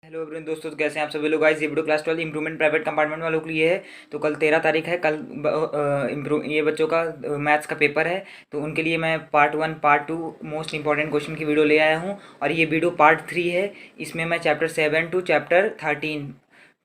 Hello everyone दोस्तों, तो कैसे हैं आप सभी लोग। गाइस ये video class 12 improvement private compartment वालों के लिए है। तो कल 13 तारीख है। कल इम्प्रूव ये बच्चों का मैथ्स का पेपर है। तो उनके लिए मैं part 1 part 2 most important question की वीडियो ले आया हूं। और ये वीडियो पार्ट 3 है। इसमें मैं चैप्टर 7 टू चैप्टर 13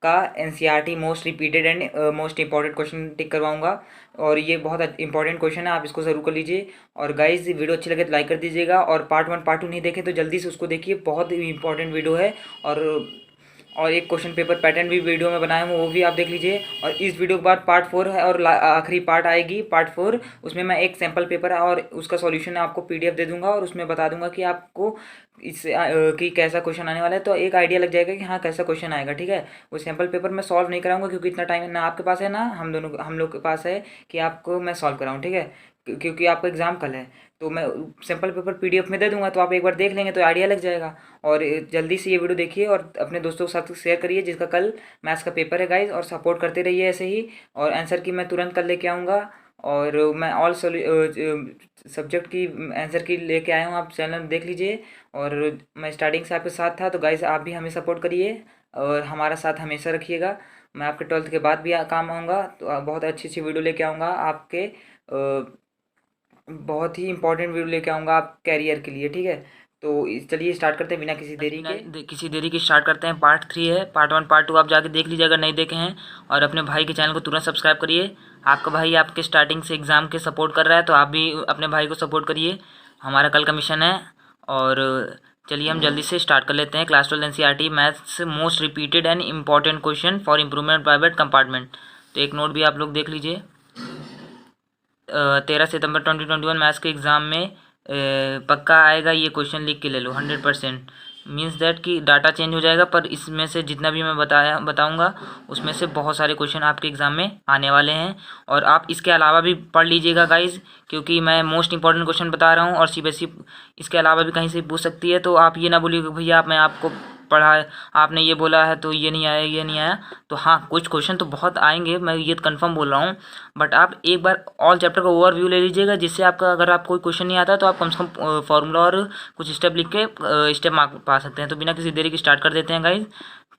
का NCERT most repeated and most important question टिक करवाऊंगा। और ये बहुत इंपॉर्टेंट क्वेश्चन है, आप इसको ज़रूर कर लीजिए। और गाइज वीडियो अच्छी लगे तो लाइक कर दीजिएगा। और पार्ट 1 पार्ट 2 नहीं देखें तो जल्दी से उसको देखिए, बहुत इंपॉर्टेंट वीडियो है। और एक क्वेश्चन पेपर पैटर्न भी वीडियो में बनाया हूँ, वो भी आप देख लीजिए। और इस वीडियो के बाद पार्ट 4 है और आखिरी पार्ट आएगी, पार्ट 4। उसमें मैं एक सैम्पल पेपर और उसका सॉल्यूशन आपको पीडीएफ दे दूंगा और उसमें बता दूंगा कि आपको इससे कि कैसा क्वेश्चन आने वाला है। तो एक आइडिया लग जाएगा कि हाँ कैसा क्वेश्चन आएगा, ठीक है। वो सैम्पल पेपर मैं सॉल्व नहीं कराऊंगा क्योंकि इतना टाइम ना आपके पास है ना हम लोग के पास है कि आपको मैं सॉल्व कराऊँ, ठीक है। क्योंकि आपका एग्ज़ाम कल है। तो मैं सैम्पल पेपर पीडीएफ में दे दूंगा, तो आप एक बार देख लेंगे तो आइडिया लग जाएगा। और जल्दी से ये वीडियो देखिए और अपने दोस्तों के साथ शेयर करिए जिसका कल मैथ्स का पेपर है गाइज। और सपोर्ट करते रहिए ऐसे ही। और आंसर की मैं तुरंत कल लेके आऊँगा। और मैं ऑल सब्जेक्ट की आंसर की लेके आया हूँ, आप चैनल देख लीजिए। और मैं स्टार्टिंग से आपके साथ था, तो गाइज आप भी हमें सपोर्ट करिए और हमारा साथ हमेशा रखिएगा। मैं आपके 12th के बाद भी काम आऊँगा, तो बहुत अच्छी अच्छी वीडियो लेके आऊँगा आपके। बहुत ही इंपॉर्टेंट वीडियो लेके आऊँगा आप कैरियर के लिए, ठीक है। तो चलिए स्टार्ट करते हैं बिना किसी देरी के। किसी देरी के स्टार्ट करते हैं। पार्ट 3 है, पार्ट 1 पार्ट 2 आप जाके देख लीजिए अगर नहीं देखे हैं। और अपने भाई के चैनल को तुरंत सब्सक्राइब करिए। आपका भाई आपके स्टार्टिंग से एग्ज़ाम के सपोर्ट कर रहा है, तो आप भी अपने भाई को सपोर्ट करिए। हमारा कल का मिशन है। और चलिए हम जल्दी से स्टार्ट कर लेते हैं। Class 12 NCERT maths most repeated and important question for improvement private compartment. तो एक नोट भी आप लोग देख लीजिए। 13 सितंबर 2021 मैथ्स के एग्ज़ाम में पक्का आएगा, ये क्वेश्चन लिख के ले लो 100%। मीन्स दैट कि डाटा चेंज हो जाएगा, पर इसमें से जितना भी मैं बताऊंगा उसमें से बहुत सारे क्वेश्चन आपके एग्ज़ाम में आने वाले हैं। और आप इसके अलावा भी पढ़ लीजिएगा गाइज, क्योंकि मैं मोस्ट इंपॉर्टेंट क्वेश्चन बता रहा हूँ। और सीबीएसई इसके अलावा भी कहीं से पूछ सकती है, तो आप ये ना बोलिएगा भैया मैं आपको पढ़ा आपने ये बोला है तो ये नहीं आया ये नहीं आया। तो हाँ, कुछ क्वेश्चन तो बहुत आएंगे, मैं ये कंफर्म बोल रहा हूँ। बट आप एक बार ऑल चैप्टर का ओवरव्यू ले लीजिएगा, जिससे आपका अगर आप कोई क्वेश्चन नहीं आता तो आप कम से कम फॉर्मूला और कुछ स्टेप लिख के स्टेप मार्क पा सकते हैं। तो बिना किसी देरी के स्टार्ट कर देते हैं गाइज।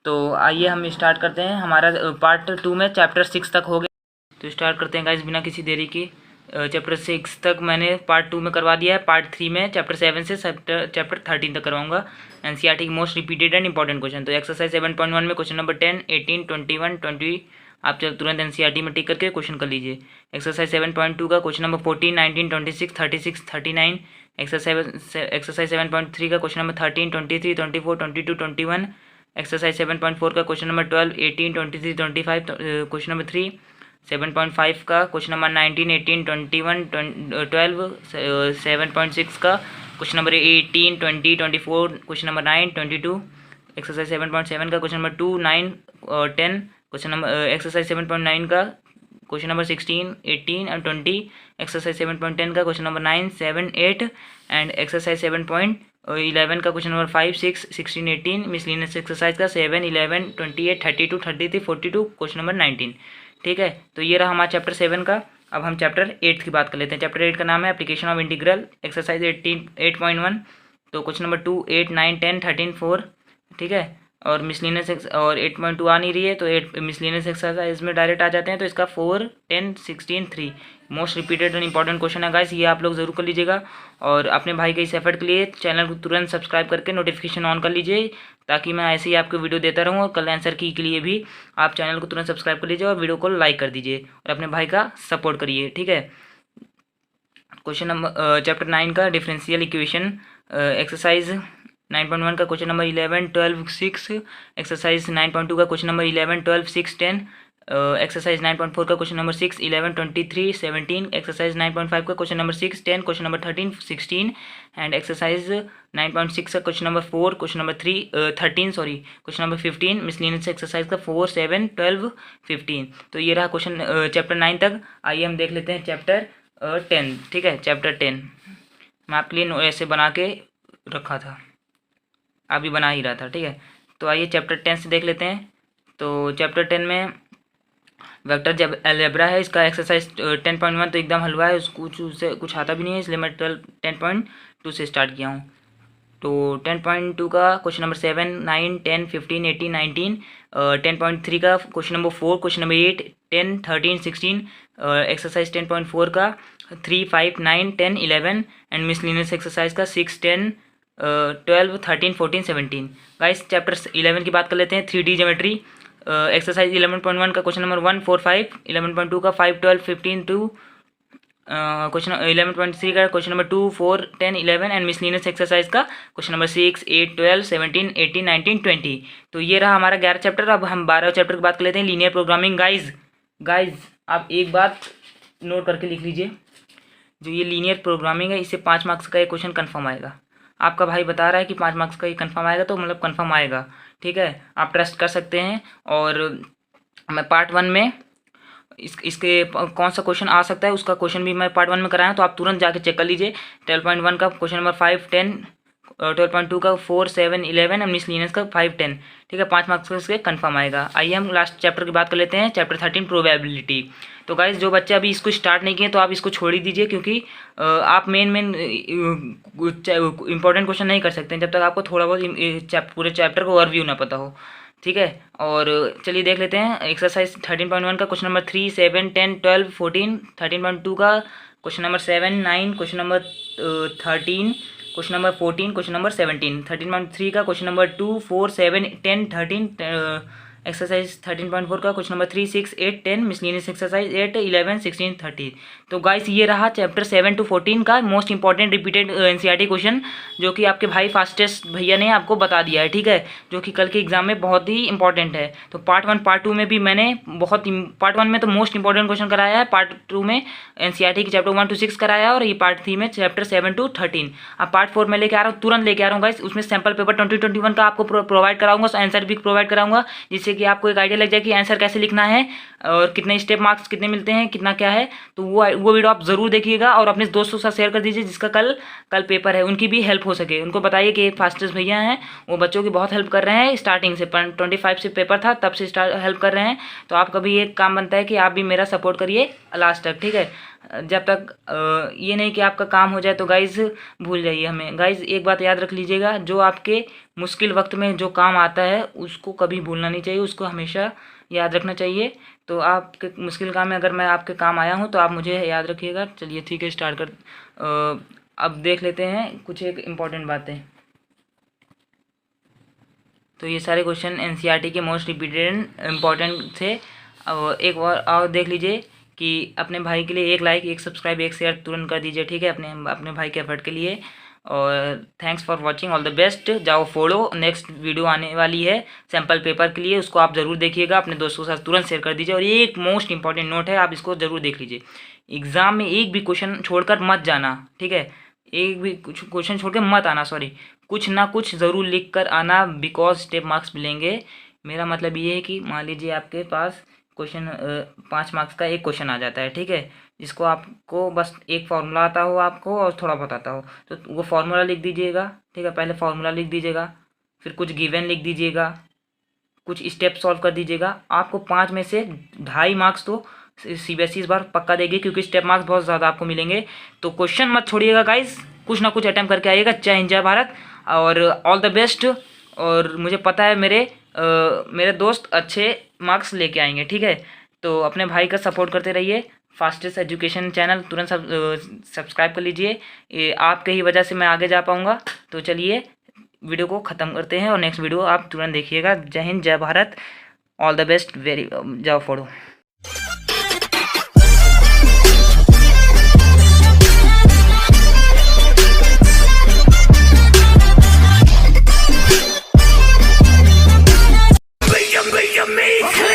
तो आइए हम स्टार्ट करते हैं। हमारा पार्ट 2 में चैप्टर 6 तक हो गया, तो स्टार्ट करते हैं गाइज बिना किसी देरी के। चैप्टर 6 तक मैंने पार्ट 2 में करवा दिया है। पार्ट 3 में चैप्टर 7 से चैप्टर 13 तक करवाऊंगा एनसीईआरटी की most repeated and important question. तो एक्सरसाइज 7.1 में क्वेश्चन नंबर 10, 18, 21, 20 आप तुरंत एनसीईआरटी में टिक करके क्वेश्चन कर लीजिए। एक्सरसाइज 7.2 का क्वेश्चन नंबर 14, 19, 26, 36, 39। एक्सरसाइज 7.3 का क्वेश्चन नंबर 13, 23, 24, 22, 21। एक्सरसाइज 7.4 का क्वेश्चन नंबर 12, 18, 23, 25 क्वेश्चन नंबर 3। 7.5 का क्वेश्चन नंबर 19, 18, 21, 12। 7.6 का question number 18, 20, 24 question number 9, 22। Exercise 7.7 का क्वेश्चन नंबर 2, 9 और 10 क्वेश्चन नंबर। एक्सरसाइज 7.9 का क्वेश्चन नंबर 16, 18 और 20। एक्सरसाइज 7.10 का क्वेश्चन नंबर 9, 7, 8 एंड एक्सरसाइज 7.11 का क्वेश्चन नंबर 5, 6, 16, 18। मिसलिनियस एक्सरसाइज का 7, 11, 28, 32, 33, 42 क्वेश्चन नंबर 19, ठीक है। तो ये रहा हमारा चैप्टर 7 का। अब हम चैप्टर 8 की बात कर लेते हैं। चैप्टर 8 का नाम है एप्लीकेशन ऑफ इंटीग्रल। एक्सरसाइज 8.1। तो क्वेश्चन नंबर 2, 8, 9, 10, 13, 4, ठीक है। और मिसलिनियस और 8.2 आ नहीं रही है, तो 8 मिसलिनियस एक्सरसाइज में डायरेक्ट आ जाते हैं। तो इसका 4, 10, 16, 3 most repeated and important question है गाइस, ये आप लोग जरूर कर लीजिएगा। और अपने भाई के इस एफर्ट के लिए चैनल को तुरंत सब्सक्राइब करके नोटिफिकेशन ऑन कर लीजिए, ताकि मैं ऐसे ही आपको वीडियो देता रहूँ। और कल आंसर की के लिए भी आप चैनल को तुरंत सब्सक्राइब कर लीजिए और वीडियो को लाइक कर दीजिए और अपने भाई का सपोर्ट करिए, ठीक है। क्वेश्चन नंबर चैप्टर 9 का डिफरेंशियल इक्वेशन। एक्सरसाइज 9.1 का क्वेश्चन नंबर 11, 12, 6। एक्सरसाइज 9.2 का क्वेश्चन नंबर 11, 12, 6, 10। एक्सरसाइज 9.4 का क्वेश्चन नंबर 6, 11, 23, 17। एक्सरसाइज 9.5 का question number 6, 10 question number 13, 16 and exercise 9.6 का question number 4 question number 13 sorry question number 15। Miscellaneous exercise का 4, 7, 12, 15। तो ये रहा क्वेश्चन चैप्टर 9 तक। आइए हम देख लेते हैं चैप्टर 10, ठीक है। चैप्टर 10 मैं आपके लिए ऐसे बना के रखा था, अभी बना ही रहा था, ठीक है। तो आइए चैप्टर 10 से देख लेते हैं। तो चैप्टर 10 में वेक्टर जब अलजेब्रा है, इसका एक्सरसाइज 10.1 तो एकदम हलवा है, उससे कुछ आता भी नहीं है, इसलिए मैं 10.2 से स्टार्ट किया हूँ। तो 10.2 का क्वेश्चन नंबर 7, 9, 10, 15, 18, 19, 10.3 का question number 4, question number 8, 10, 13, 16, exercise 10.4 का 3, 5, 9, 10, 11 एंड मिसलिनियस एक्सरसाइज का 6, 10, 12, 13, 14, 17। गाइस चैप्टर 11 की बात कर लेते हैं, 3D ज्योमेट्री। एक्सरसाइज 11.1 का क्वेश्चन नंबर 1, 4, 5, 11.2 का 5, 12, 15, 2, क्वेश्चन 11.3 का question number 2, 4, 10, 11 and miscellaneous exercise का क्वेश्चन नंबर 6, 8, 12, 17, 18, 19, 20। तो ये रहा हमारा 11 चैप्टर। अब हम 12 चैप्टर की बात कर लेते हैं, लीनियर प्रोग्रामिंग। गाइज आप एक बात नोट करके लिख लीजिए, जो ये लीनियर प्रोग्रामिंग है इससे 5 मार्क्स का एक क्वेश्चन कन्फर्म आएगा। आपका भाई बता रहा है कि 5 मार्क्स का ये कन्फर्म आएगा, तो मतलब कन्फर्म आएगा, ठीक है, आप ट्रस्ट कर सकते हैं। और मैं पार्ट 1 में इसके कौन सा क्वेश्चन आ सकता है उसका क्वेश्चन भी मैं पार्ट 1 में कराया, तो आप तुरंत जाके चेक कर लीजिए। 12.1 का क्वेश्चन नंबर 5, 10, 12.2 का 4, 7, 11 एंड मिसलिनियस का 5, 10, ठीक है, 5 मार्क्स का इसके कन्फर्म आएगा। आइए हम लास्ट चैप्टर की बात कर लेते हैं, चैप्टर 13 प्रोबेबिलिटी। तो गाइस जो बच्चे अभी इसको स्टार्ट नहीं किए तो आप इसको छोड़ ही दीजिए, क्योंकि आप मेन इंपॉर्टेंट क्वेश्चन नहीं कर सकते जब तक आपको थोड़ा बहुत पूरे चैप्टर को ओवरव्यू ना पता हो, ठीक है। और चलिए देख लेते हैं एक्सरसाइज 13.1 का क्वेश्चन नंबर 3, 7, 10, 12, 14, 13.2 का question number 7, 9, question number 13, question number 14, question number 17, 13.3 का क्वेश्चन नंबर 2, 4, 7, 10, 13, एक्सरसाइज 13.4 का क्वेश्चन नंबर 3, 6, 8, 10, मिसलिनियस एक्सरसाइज 8, 11, 16, 30। तो गाइस ये रहा चैप्टर 7 to 14 का most important repeated NCERT question, जो कि आपके भाई फास्टेस्ट भैया ने आपको बता दिया है, ठीक है, जो कि कल के एग्जाम में बहुत ही इंपॉर्टेंट है। तो पार्ट 1 पार्ट 2 में भी मैंने पार्ट 1 में तो मोस्ट इंपॉर्टेंट क्वेश्चन कराया है, पार्ट 2 में एनसीईआरटी की चैप्टर 1 to 6 कराया है, और ये पार्ट 3 में चैप्टर 7 to 13। अब पार्ट 4 में लेके आ रहा हूँ, तुरंत लेके आ रहा हूँ गाइस। उसमें सैम्पल पेपर 2021 का आपको प्रोवाइड कराऊंगा, आंसर भी प्रोवाइड कराऊंगा, जिससे कि आपको एक आइडिया लग जाए कि आंसर कैसे लिखना है और कितने स्टेप मार्क्स कितने मिलते हैं, कितना क्या है। तो वो वीडियो आप जरूर देखिएगा और अपने दोस्तों के साथ शेयर कर दीजिए, जिसका कल पेपर है, उनकी भी हेल्प हो सके। उनको बताइए कि फास्टेस्ट भैया हैं, वो बच्चों की बहुत हेल्प कर रहे हैं, स्टार्टिंग से 25 से पेपर था तब से हेल्प कर रहे हैं। तो आपका भी एक काम बनता है कि आप भी मेरा सपोर्ट करिए लास्ट तक, ठीक है। जब तक ये नहीं कि आपका काम हो जाए तो गाइज भूल जाइए हमें। गाइज एक बात याद रख लीजिएगा, जो आपके मुश्किल वक्त में जो काम आता है उसको कभी भूलना नहीं चाहिए, उसको हमेशा याद रखना चाहिए। तो आपके मुश्किल काम में अगर मैं आपके काम आया हूँ तो आप मुझे याद रखिएगा। चलिए ठीक है, स्टार्ट कर। अब देख लेते हैं कुछ एक इम्पॉर्टेंट बातें। तो ये सारे क्वेश्चन एनसीईआरटी के मोस्ट रिपीटेड इम्पॉर्टेंट थे। एक बार और देख लीजिए कि अपने भाई के लिए एक लाइक, एक सब्सक्राइब, एक शेयर तुरंत कर दीजिए, ठीक है, अपने भाई के एफर्ट के लिए। और thanks for watching, all the best. जाओ फॉलो, नेक्स्ट वीडियो आने वाली है सैम्पल पेपर के लिए, उसको आप ज़रूर देखिएगा, अपने दोस्तों के साथ तुरंत शेयर कर दीजिए। और ये एक मोस्ट इंपॉर्टेंट नोट है, आप इसको ज़रूर देख लीजिए। एग्ज़ाम में एक भी क्वेश्चन छोड़कर मत जाना, ठीक है, एक भी कुछ क्वेश्चन छोड़ के मत आना, सॉरी, कुछ ना कुछ ज़रूर लिख कर आना, बिकॉज स्टेप मार्क्स मिलेंगे। मेरा मतलब ये है कि मान लीजिए आपके पास क्वेश्चन 5 मार्क्स का एक क्वेश्चन आ जाता है, ठीक है, जिसको आपको बस एक फार्मूला आता हो आपको और थोड़ा बहुत आता हो, तो वो फार्मूला लिख दीजिएगा, ठीक है, पहले फार्मूला लिख दीजिएगा, फिर कुछ गिवन लिख दीजिएगा, कुछ स्टेप सॉल्व कर दीजिएगा। आपको 5 में से 2.5 मार्क्स तो सीबीएसई इस बार पक्का देगी, क्योंकि स्टेप मार्क्स बहुत ज़्यादा आपको मिलेंगे। तो क्वेश्चन मत छोड़िएगा गाइस, कुछ ना कुछ अटैम्प्ट करके आइएगा। जय हिंद, जय भारत, और ऑल द बेस्ट। और मुझे पता है मेरे दोस्त अच्छे मार्क्स लेके आएंगे, ठीक है। तो अपने भाई का सपोर्ट करते रहिए। फास्टेस्ट एजुकेशन चैनल तुरंत सब्सक्राइब कर लीजिए, आपके ही वजह से मैं आगे जा पाऊँगा। तो चलिए वीडियो को ख़त्म करते हैं और नेक्स्ट वीडियो आप तुरंत देखिएगा। जय हिंद, जय भारत, ऑल द बेस्ट, जाओ फॉलो। Make